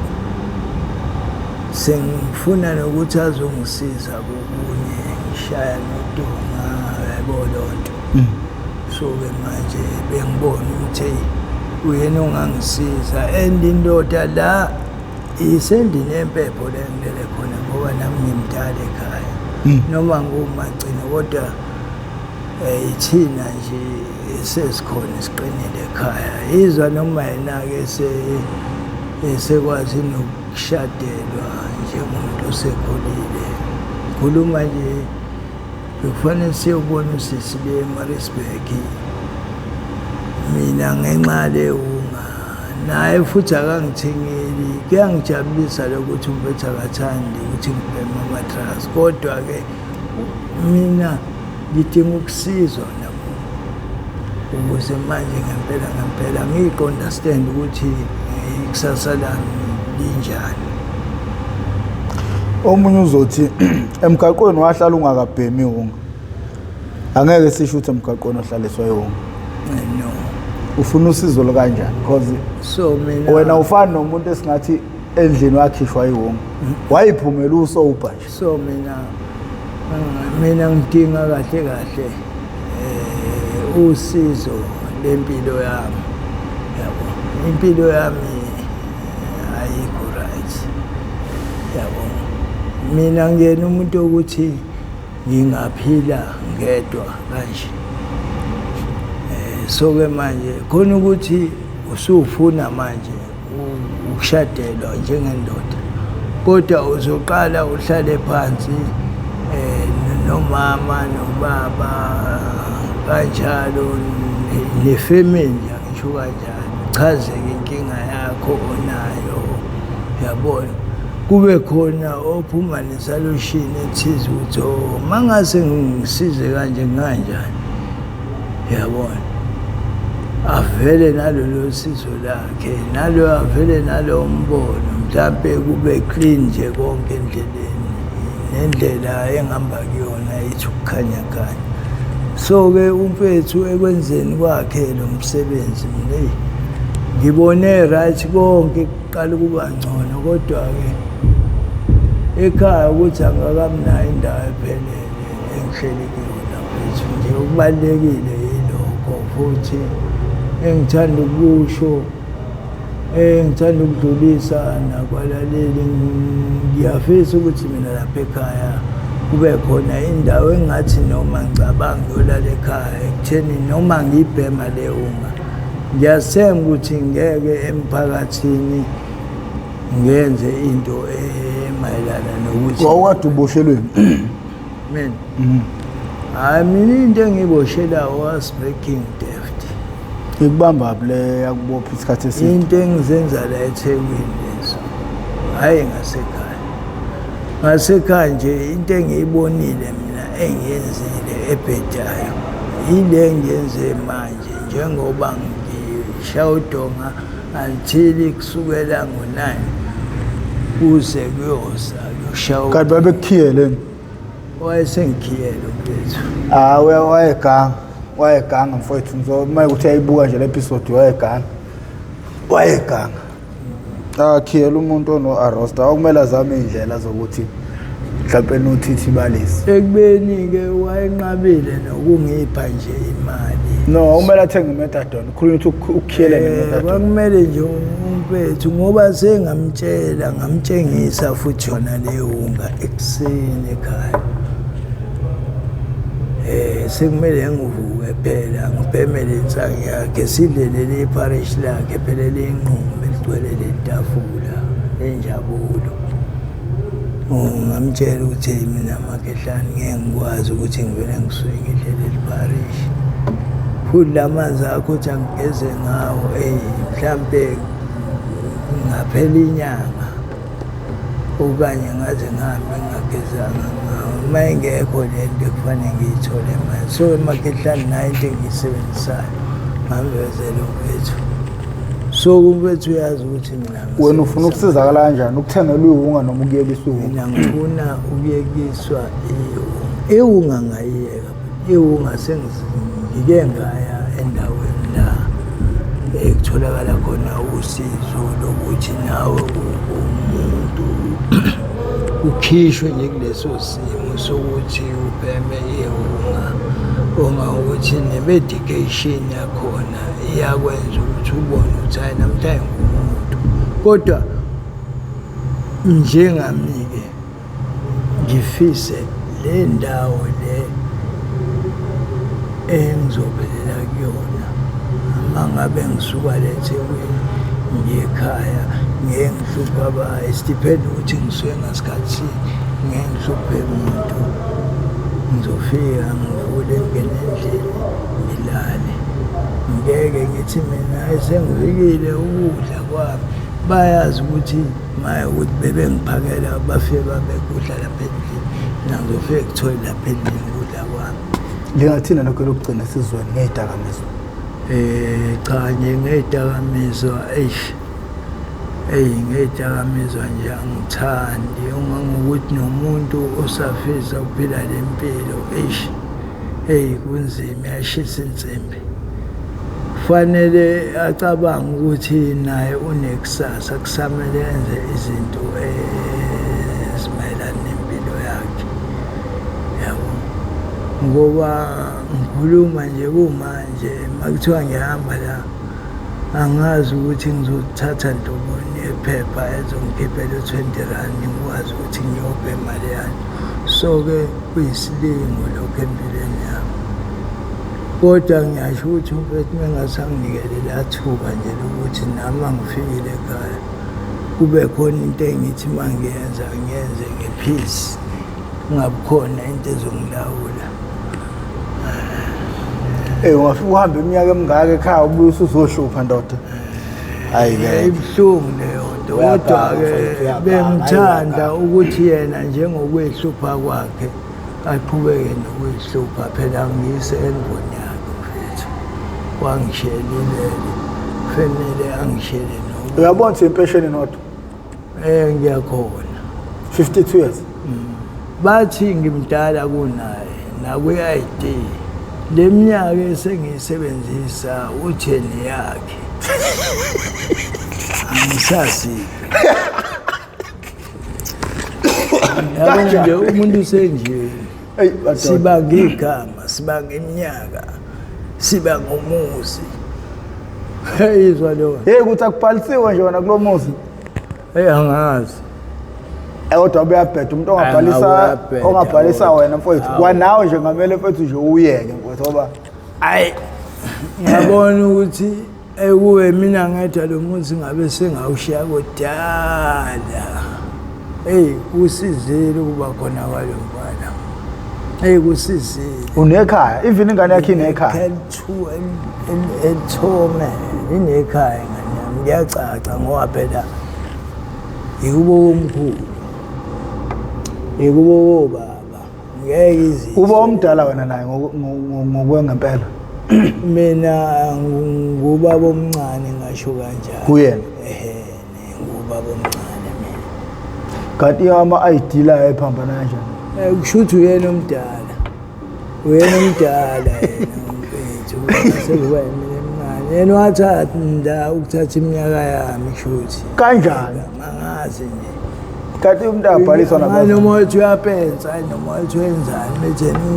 sengifuna nokuthi azongisiza kokunye ngishaya nodonga yabo lonto so-ke manje bengibona ukuthi uyena ongangisiza and indoda la isendini empepho le ngilele khona ngoba nami ngimdala ekhaya noma ngumagcina kodwa ithina nje sesikhona siqinile ekhaya izwa noma yena-ke esekwazi nokushadelwa njengomuntu osekhulile. Khuluma nje bekufanele siyobona usisi be-Maritzburg. Mina ngenxa leunga naye futhi akangithengeli, kuyangijabulisa lokuthi umpethu akathandi ukuthi ngibheme amatrust, kodwa-ke mina ngidinga ukusizwa nabo ukuze manje ngempela ngiyi-understand ukuthi ikusasa lami linjani. Omunye uzothi emgaqweni wahlala ungakabhemi ihunga, angeke sisho ukuthi emgaqweni ohlaliswa ihunga. No. Ufuna usizo lukanjani? Because So mina wena ufana nomuntu esingathi endlini wakhishwa ihunga, wayiphumela usobha nje. So mina ngidinga kahle usizo lempilo yami, yabo. Impilo yami ayikho right, yabo. Mina ngiyena umuntu ukuthi ngingaphila ngedwa kanje. So-ke manje khona ukuthi usufuna manje ukushadelwa njengendoda, kodwa uzoqala uhlale phansi nomama nobaba kanjalo nefamily, ngisho kanjalo, uchazeke inkinga yakho onayo, yabona. Kube khona ophuma nesolution ethize ukuthi mangase ngisize kanje kanjani, yabona. Avele nalolo sizo lakhe, nalo avele nalo mbono, mhlambe kube clean nje konke endleleni, nendlela engihamba kuyona ithi ukukhanya. So-ke umfethu ekwenzeni kwakhe lo msebenzi mina ngibone right konke kuqala kuba ngcono, kodwa-ke ekhaya ukuthi angakamnayo indawo ephelele engihleli kuyona mfethu. Nje okubalulekile yilokho futhi engithanda ukusho, engithanda ukudlulisa nakwalaleli, ngiyafisa ukuthi mina lapha ekhaya kube khona indawo engathi noma ngicabanga yolala ekhaya ekutheni noma ngiyibhema lehunga, ngiyasema ukuthi ngeke emphakathini ngenze into emayelana nokuthi Wawukade uboshelweni? mina hayi, mina into engiyiboshelayo was breaking theft. Ikubamba le yakubopha isikhathi eside. Into engizenza la eThekwini lezo, hhayi ngasekhaya. Ngasekhaya nje into engiyibonile mina engiyenzile ebhedayo yile engiyenze manje, njengoba ngishaya udonga until kusukela ngo-9 kuze kuyosa kuyoshaya. Kanti babekukhiyele? Wayesengikhiyele umfethu. Wayeganga mfowethu, uma ukuthi ayibuka nje le episode wayeganga. Akhiyela umuntu ono-arrosta, okumele azame iy'ndlela zokuthi mhlawumpe nothithi balisi. Ekubeni-ke wayenqabile nokungipha nje imali. No, kumele athenge i-methadone, ukhulunywa ukuthi ukukhiyele ne-methadone. Kwakumele nje umfethu ngoba ngamtshengisa futhi yona lehunga ekuseni ekhaya. Sekumele ngivuke phela ngibhemele insangu yakhe, sidlelele iparish lakhe phela leyinqumo eligcwele letafula lenjabulo. Ngamtshela ukuthi mina Makehlani ngeke ngikwazi ukuthi ngivele ngisuke ngidlele iparish. Futhi lamanzi akho uthi angigeze ngawo, mhlampe ngaphela inyanga okanye ngaze ngihambe ngingagezanga ngawo. Uma ingekho lento ekufanele ngiyithole manje. So eMakehlani nayo into engiyisebenzisayo ngamvezela umfethu. So umfethu uyazi ukuthi mina wena ufuna ukusizakala kanjani, ukuthengelwa ihunga noma ukuyekiswa ihunga? Mina ngifuna ukuyekiswa ihunga ngayiyeka. Ihunga sengike ngaya endaweni la ekutholakala khona usizo lokuthi nawe umuntu ukhishwe nje kuleso simo sokuthi ubheme ihunga, ongakuthi ne-medication yakhona iyakwenza ukuthi ubone ukuthi hayi namhlanje ngumuntu. Kodwa njengami-ke ngifise le ndawo le engizophelela kuyona uma ngabe ngisuka le eThekwini ngiyekhaya ngeke ngihluphe abaye stipend ukuthi ngisuke ngasikhathi ngeke ngihluphe umuntu ngizofika ngivule ngene endlini ngilale ngeke ngithi mina sengifikile ukudla kwami bayazi ukuthi maye ukuthi bebengiphakela bafike babekudla lapha endlini ngizofike ngithole lapha endlini ukudla kwami lingathina lokho lokugcina sizweni ngezidakamizwa cha nje ngezidakamizwa ngezidakamizwa nje angithandi ungangokuthi nomuntu osafisa ukuphila lempilo kunzima yashisa insimbi fanele acabanga ukuthi naye unekusasa kusamele enze izinto ezimayelana nempilo yakhe yabo ngoba ngikhuluma nje kumanje makuthiwa ngihamba la angazi ukuthi ngizothatha ntoboni ephepha ezongikhiphela 20 rand ngikwazi ukuthi ngiyophe imali yami so-ke kuyisilingo lokho empilweni yami kodwa ngiyasho ukuthi umfethu mengasanginikele lathuba nje lokuthi nami ngifikile ekhaya kube khona into engithi mangiyenza ngiyenze ngepeace kungabi khona into ezongilawula ungafika uhambe iminyaka emingaka ekhaya ubuye usuzohlupha ndoda hayi ibuhlungu leyo nto kodwa-ke bengithanda ukuthi yena njengokwehlupha kwakhe aqhubeke nokwehlupha phela ngiyise endboni yakhe mfethu wangishelilele fanele angishele no uyabona ukuthi impesheni nodwa ngiyakhona 52 years bathi ngimdala kunaye nakwi-ID le minyaka esengiyisebenzisa utheni yakhe angisazi yabona nje umuntu usenje siba ngigama siba ngeminyaka siba ngomuzi izwa lo ukuthi akubhalisiwe nje wona kulo muzi angazi kodwa uyabheda umuntu ongabhalisa wena mfowethu kwanawe nje ngamele mfowethu nje uyeke mfowethu ngoba hayi ngiyabona ukuthi ekuwe mina ngedwa lo muzi ngabe sengawushiya kodala kusizile ukuba khona kwalo mfana kusizile unekhaya even ingane yakhe inekhaya elithome inekhaya ingane yami ngiyacaca ngoba phela ikubo omkhulu ikubo baba ngeke izinto uba omdala wena naye ngokwengempela mina ngubaba omncane ngasho kanjalo kuyena ngubaba omncane mina kanti ama-ID la ephambana kanjani kusho ukuthi uyena omdala yena mfethu sekuba yimina emncane yena wathanda ukuthatha iminyaka yami kushuthi kanjani angazi nje kanti umuntu abhaliswa noma uthi uyapensa noma uthi wenzani betheni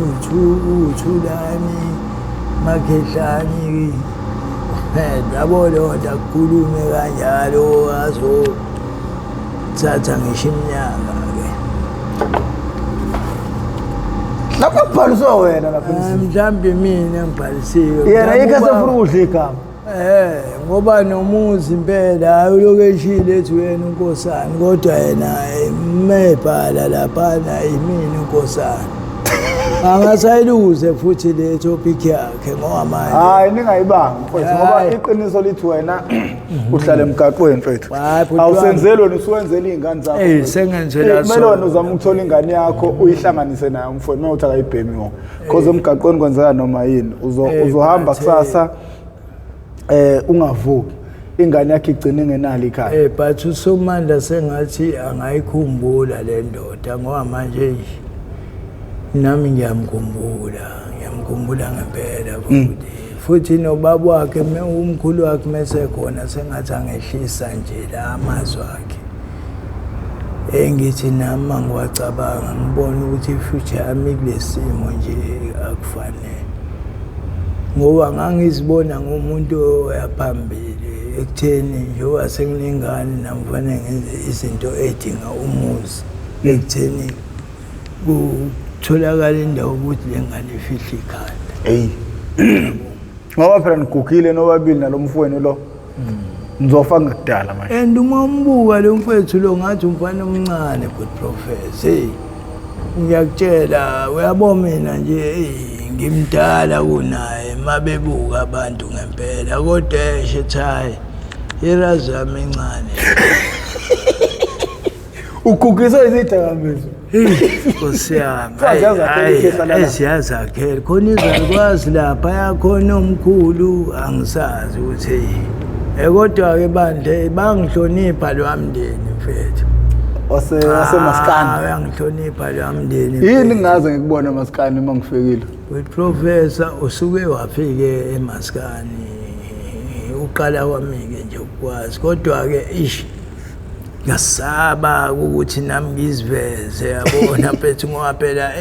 uthulani makhehlani yabo londa kukhulume kanjalo azothatha ngisho iminyaka-ke lapho kubhaliswa wena lapha mhlawumbe mina ngibhalisiwe yena yikho sefuna ukudla igama ngoba nomuzi impela hayi uloku eshile ethi wena unkosana kodwa yena mebhala laphana yimina unkosana angasayiluze futhi le topic yakhe ngoba manje hayi ningayibanga mfowethu ngoba iqiniso lithi wena uhlala emgaqweni mfowethu awusenzeli wena usuwenzela iy'ngane zakho sengenzela kumele wena uzama ukuthola ingane yakho uyihlanganise nayo mfowethu uma uthi akayibhemi wona because emgaqweni kwenzeka noma yini uzohamba kusasa ungavuki ingane yakhe igcine ingenalo ikhaya but uSomandla sengathi angayikhumbula le ndoda ngoba manje nami ngiyamkhumbula ngempela futhi nobaba wakhe umkhulu wakhe mase khona sengathi angehlisa nje la amazwi akhe ngithi nami ngiwacabanga ngibona ukuthi ifuture yami kulesimo nje akufanele ngoba ngangizibona ngomuntu yaphambili ekutheni njengoba senginengane namfanele ngenze izinto edinga umuzi ekutheni kutholakala indawo ukuthi le ngane ifihle ikhanda ngoba phela nigugile nobabili nalo mfowenu lo Ngizofa ngakudala manje. And uma umbuka lo mfethu lo ngathi umfana omncane but professor hey ngiyakutshela uyabona mina nje ngimdala kunaye mabebuka abantu ngempela kodwa eshethayi irazami encane ukugisa izidakamizwa Nkosiyami siyazakhela khona izalukwazi lapha yakhona omkhulu angisazi ukuthi kodwa-ke bandle bangihlonipha lwamndeni mfethu osemaskandi bayangihlonipha lwamndeni yini ngingaze ngikubona maskandi uma ngifikile with professor usuke wafike emaskani uqala kwami-ke nje ukwazi kodwa-ke ngasaba ukuthi nami ngiziveze yabona mfethu ngoba phela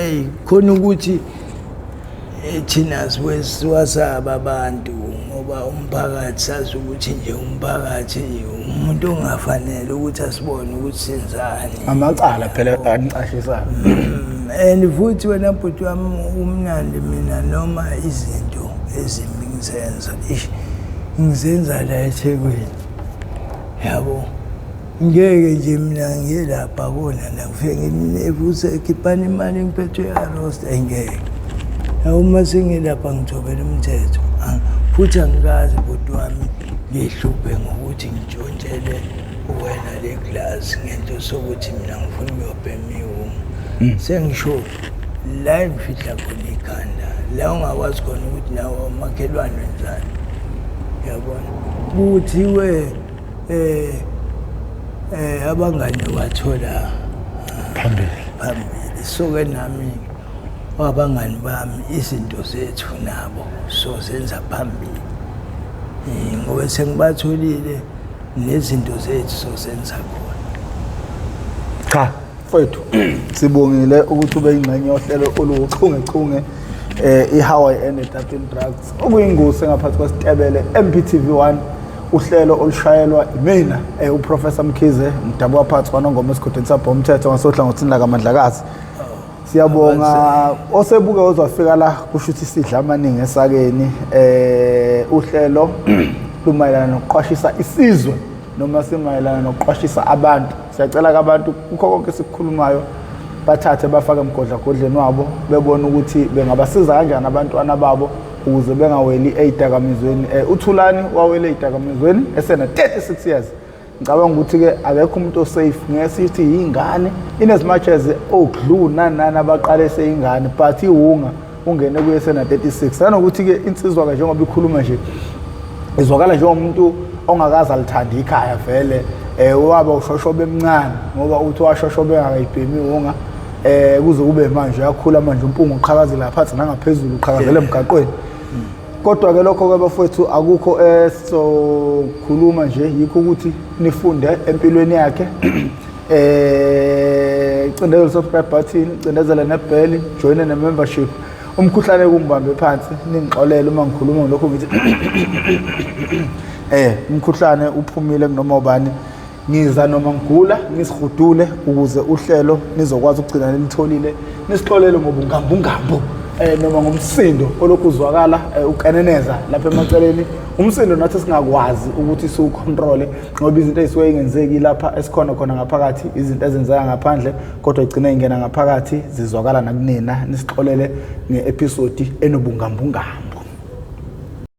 khona ukuthi thina siwasaba abantu ngoba umphakathi sazi ukuthi nje umphakathi umuntu ongafanele ukuthi asibone ukuthi senzani amacala phela anicashisana and futhi wena bhuti wami umnandi mina noma izinto ezimbi ngizenza la eThekwini yabo ngeke nje mina ngiyelapha kona la ngifike ngivuse ekhipana imali ngiphethe yarost engeke uma sengilapha ngithobela umthetho futhi angikazi bhuti wami ngihluphe ngokuthi ngitshontshele wena le glass ngento sokuthi mina ngifuna ukuyobhema sengisho la ngifihla khona ikhanda la ungakwazi khona ukuthi nawo umakhelwane wenzani yabona kuthiwe abangani wathola phambili soke nami abangani bami izinto zethu nabo so senza phambili ngoba sengibatholile nezinto zethu so senza khona cha mfethu sibongile ukuthi ube ingxenye yohlelo oluchungechunge iHawaii and Tapin Drugs okuyingozi ngaphansi kwesitebele MPTV1 uhlelo olushayelwa imina uProfessor Mkhize mdabu waphathi kwanongoma esikhodeni sapho umthetho ngasohlangothini la kaMandlakazi siyabonga osebuke ozofika la kusho ukuthi sidla amaningi esakeni uhlelo lumayelana nokuqwashisa isizwe noma simayelana nokuqwashisa abantu siyacela kabantu kukho konke sikukhulumayo bathathe bafake emgodlagodleni wabo bebona ukuthi bengabasiza kanjani abantwana babo ukuze bengaweli ezidakamizweni uThulani wawele ezidakamizweni esena 36 years ngicabanga ukuthi ke akekho umuntu osafe ngesithi ingane in as much as okudluna nana abaqale seyingane but iwunga ungene kuyesena 36 sanokuthi ke insizwa ke njengoba ikhuluma nje izwakala njengomuntu ongakazi alithanda ikhaya vele waba ushoshobe emncane ngoba uthi washoshobe ngayibhemi iwunga kuze kube manje yakhula manje umpungu uqhakazela phansi nangaphezulu uqhakazela emgaqweni kodwa ke lokho ke bafowethu akukho sokhuluma nje yikho ukuthi nifunde empilweni yakhe cindezela subscribe button cindezela nebell join ne membership umkhuhlane kungibambe phansi ningixolele uma ngikhuluma lokho ngithi umkhuhlane uphumile kunoma ubani ngiza noma ngigula ngisihudule ukuze uhlelo nizokwazi ukugcina nilitholile nisixolele ngobungambungambo noma ngomsindo olokuzwakala ukeneneza lapha emaceleni umsindo nathi singakwazi ukuthi siucontrol ngoba izinto ezisuke ingenzeki lapha esikhona khona ngaphakathi izinto ezenzeka ngaphandle kodwa igcina ingena ngaphakathi zizwakala nakunina nisixolele ngeepisode enobungambungambo